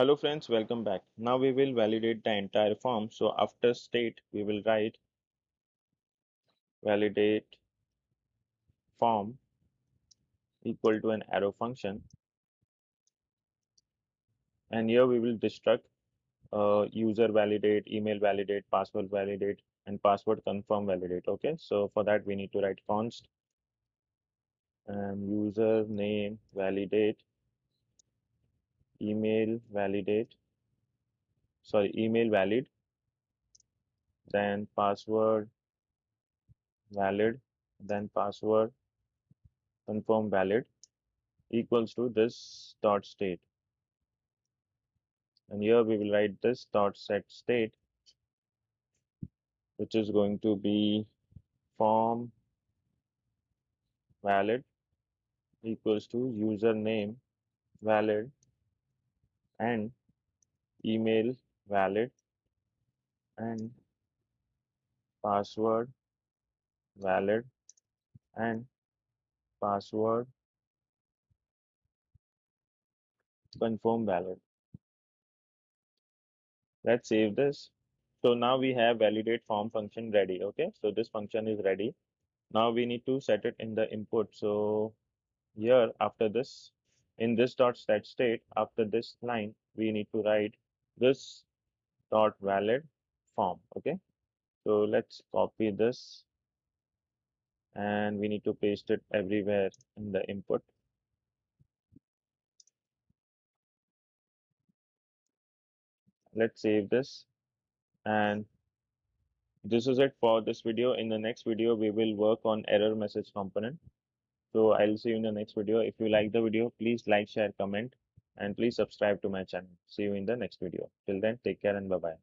Hello friends, welcome back. Now we will validate the entire form. So after state, we will write validate form equal to an arrow function. And here we will destruct user validate, email validate, password validate, and password confirm validate. Okay, so for that we need to write const and user name validate, email validate, email valid, then password valid, then password confirm valid equals to this dot state. And here we will write this dot set state, which is going to be form valid equals to username valid and email valid and password valid and password confirm valid. Let's save this. So now we have validate form function ready. Okay, so this function is ready. Now we need to set it in the input. So here after this, in this dot set state, after this line, we need to write this dot valid form. Okay, so let's copy this and we need to paste it everywhere in the input. Let's save this, and this is it for this video. In the next video we will work on error message component. So I'll see you in the next video. If you like the video, please like, share, comment, and please subscribe to my channel. See you in the next video. Till then, take care and bye bye.